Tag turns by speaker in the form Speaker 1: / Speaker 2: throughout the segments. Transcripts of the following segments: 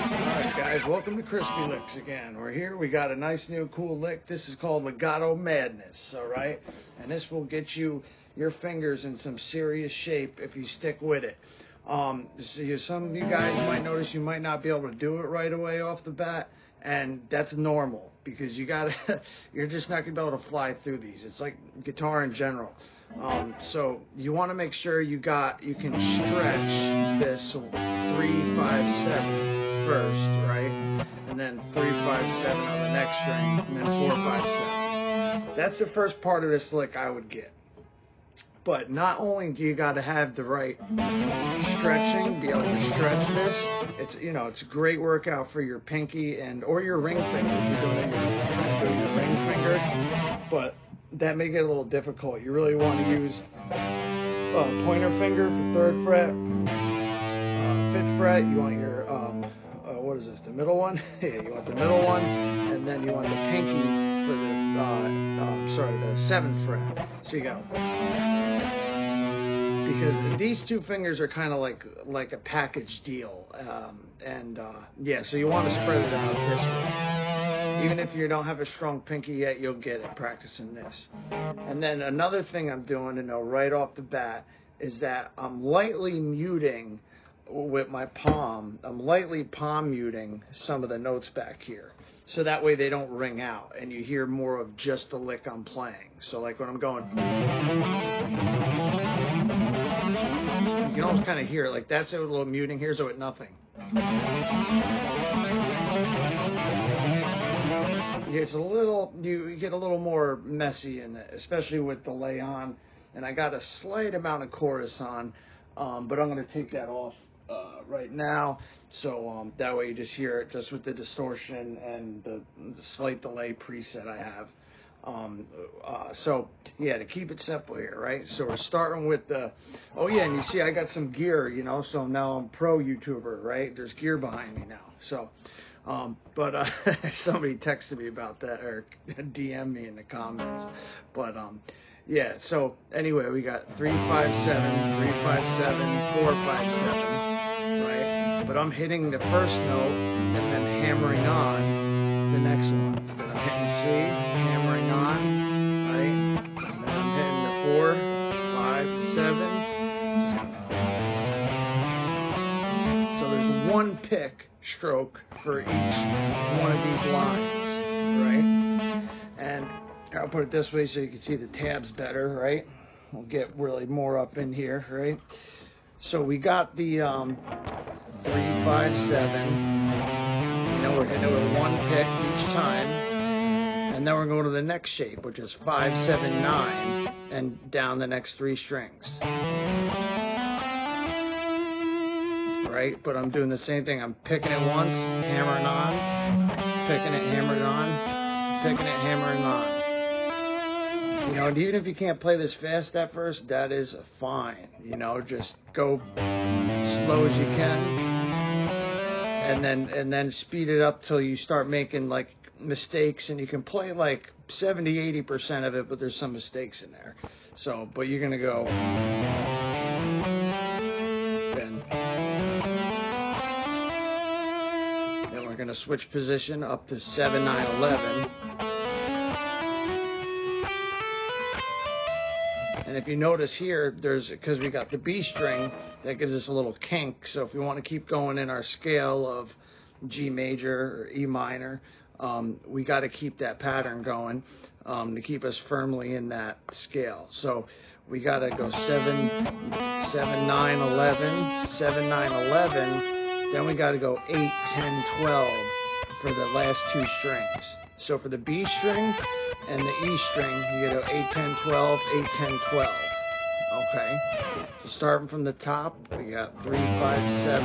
Speaker 1: Alright guys, welcome to Crispy Licks again. We're here, we got a nice new cool lick. This is called Legato Maddnes, alright? And this will get you your fingers in some serious shape if you stick with it. Some of you guys might notice you might not be able to do it right away off the bat, and that's normal because you're just not going to be able to fly through these. It's like guitar in general. So you want to make sure you can stretch this 3, 5, 7 first, right? And then 3, 5, 7 on the next string, and then 4, 5, 7. That's the first part of this lick I would get. But not only do you got to have the right stretching, be able to stretch this, it's a great workout for your pinky or your ring finger if you're doing your ring finger. But that may get a little difficult. You really want to use pointer finger for 3rd fret, 5th fret. You want your what is this? The middle one? Yeah, you want the middle one, and then you want the pinky for the 7th fret. So you go. Because these two fingers are kind of like a package deal, yeah, so you want to spread it out this way. Even if you don't have a strong pinky yet, you'll get it practicing this. And then another thing I'm doing to know right off the bat is that I'm lightly muting with my palm. I'm lightly palm muting some of the notes back here, so that way they don't ring out and you hear more of just the lick I'm playing. So like when I'm going, you can almost kind of hear it. Like that's it with a little muting. Here's it with nothing. It's a little, you get a little more messy in it, especially with the lay on. And I got a slight amount of chorus on, but I'm going to take that off right now, so that way you just hear it just with the distortion and the slight delay preset I have. So yeah, to keep it simple here, right? So we're starting with and you see I got some gear, so now I'm pro YouTuber, right? There's gear behind me now. So somebody texted me about that or DM me in the comments, but yeah, so anyway, we got 3, 5, 7, 3, 5, 7, 4, 5, 7, right? But I'm hitting the first note and then hammering on the next one. Then I'm hitting C, hammering on, right? And then I'm hitting the 4, 5, 7. So there's one pick stroke for each one of these lines, right? And I'll put it this way so you can see the tabs better, right? We'll get really more up in here, right? So we got the 3, 5, 7. We're hitting it with one pick each time. And then we're going to the next shape, which is 5, 7, 9, and down the next 3 strings. Right? But I'm doing the same thing. I'm picking it once, hammering on, picking it, hammering on, picking it, hammering on. And even if you can't play this fast at first, that is fine. Just go slow as you can, and then speed it up till you start making like mistakes, and you can play like 70-80% of it, but there's some mistakes in there. So, but you're gonna go. Then we're gonna switch position up to 7, 9, 11. And if you notice here, because we got the B string, that gives us a little kink. So if we want to keep going in our scale of G major or E minor, we got to keep that pattern going to keep us firmly in that scale. So we got to go 7, 9, 11, 7, 9, 11. Then we got to go 8, 10, 12 for the last 2 strings. So for the B string and the E string, you go 8, 10, 12, 8, 10, 12. Okay? So starting from the top, we got 3, 5, 7,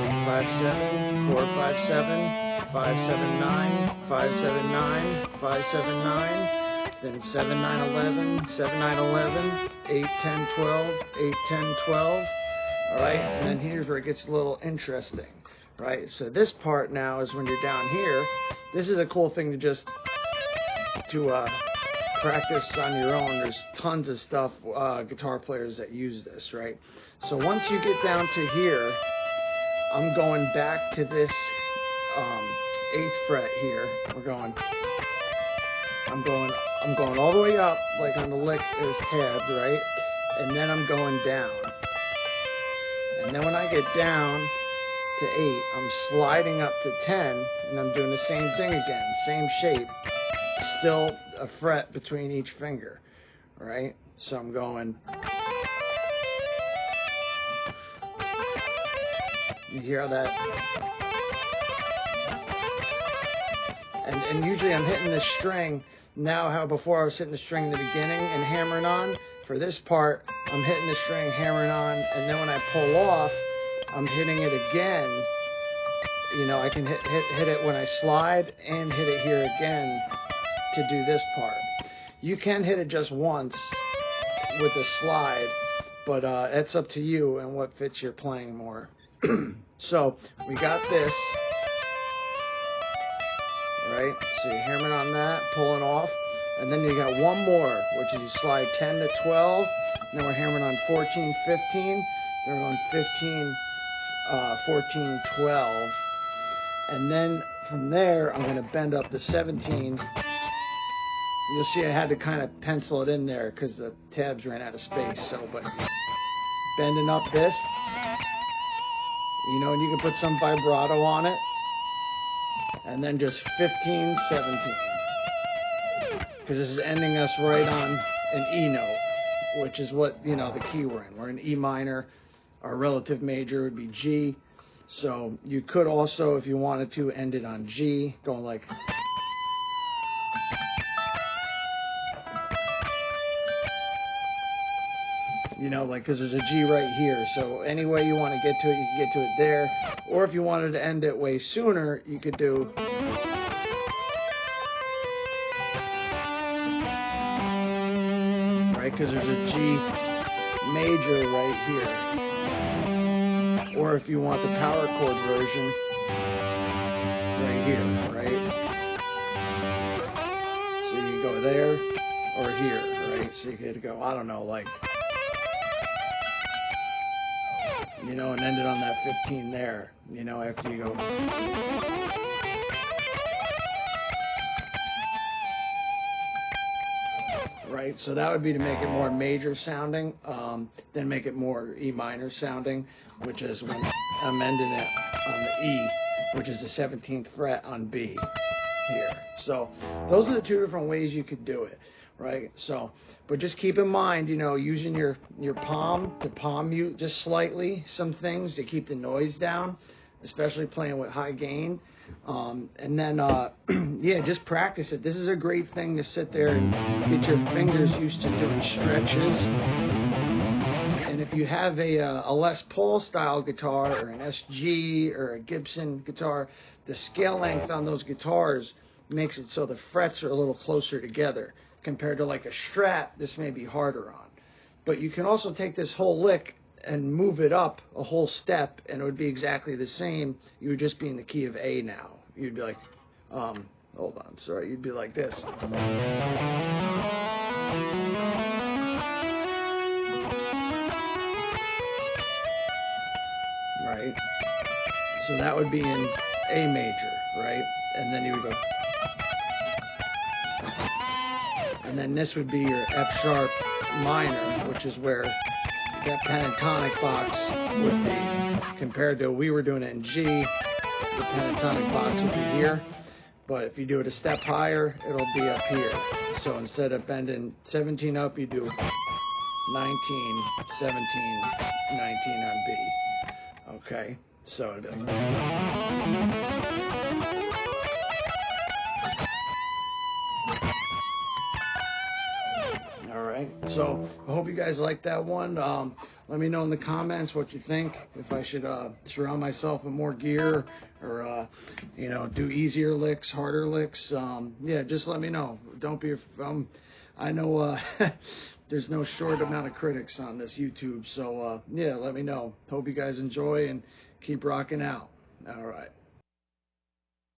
Speaker 1: 3, 5, 7, 4, 5, 7, 5, 7, 9, 5, 7, 9, 5, 7, 9, then 7, 9, 11, 7, 9, 11, 8, 10, 12, 8, 10, 12. All right? And then here's where it gets a little interesting. Right? So this part now is when you're down here. This is a cool thing to practice on your own. There's tons of stuff, guitar players that use this, right? So once you get down to here, I'm going back to this 8th fret here. I'm going all the way up, like on the lick is tabbed, right? And then I'm going down. And then when I get down to 8, I'm sliding up to 10, and I'm doing the same thing again, same shape, still a fret between each finger, right? So I'm going. You hear that? And usually I'm hitting the string. Now, how before I was hitting the string in the beginning and hammering on, for this part, I'm hitting the string, hammering on, and then when I pull off, I'm hitting it again. You know, I can hit it when I slide and hit it here again to do this part. You can hit it just once with a slide, but it's up to you and what fits your playing more. So we got this, right? So you're hammering on that, pulling off, and then you got one more, which is you slide 10 to 12, and then we're hammering on 14, 15, then we're going 15, 14, 12, and then from there I'm going to bend up to 17. You'll see I had to kind of pencil it in there because the tabs ran out of space. So, but bending up this, you know, and you can put some vibrato on it, and then just 15, 17, because this is ending us right on an E note, which is what, you know, the key we're in. We're in E minor. Our relative major would be G. So you could also, if you wanted to, end it on G, going like. You know, like, because there's a G right here. So any way you want to get to it, you can get to it there. Or if you wanted to end it way sooner, you could do. Right, because there's a G major right here. Or if you want the power chord version, right here, right? So you go there or here, right? So you could go, I don't know, like. You know, and end it on that 15 there, you know, after you go. Right, so that would be to make it more major sounding, then make it more E minor sounding, which is when I'm ending it on the E, which is the 17th fret on B here. So those are the two different ways you could do it. Right, so, but just keep in mind, you know, using your palm to palm mute just slightly some things to keep the noise down, especially playing with high gain. And then, yeah, just practice it. This is a great thing to sit there and get your fingers used to doing stretches. And if you have a Les Paul style guitar or an SG or a Gibson guitar, the scale length on those guitars makes it so the frets are a little closer together. Compared to like a Strat, this may be harder on. But you can also take this whole lick and move it up a whole step, and it would be exactly the same. You would just be in the key of A now. You'd be like, hold on, sorry. You'd be like this. Right? So that would be in A major, right? And then you would go. And then this would be your F sharp minor, which is where that pentatonic box would be. Compared to we were doing it in G, the pentatonic box would be here. But if you do it a step higher, it'll be up here. So instead of bending 17 up, you do 19, 17, 19 on B. Okay, so it'd be So I hope you guys like that one. Let me know in the comments what you think. If I should surround myself with more gear or, you know, do easier licks, harder licks. Yeah, just let me know. Don't be, I know there's no short amount of critics on this YouTube. So, yeah, let me know. Hope you guys enjoy and keep rocking out. All right.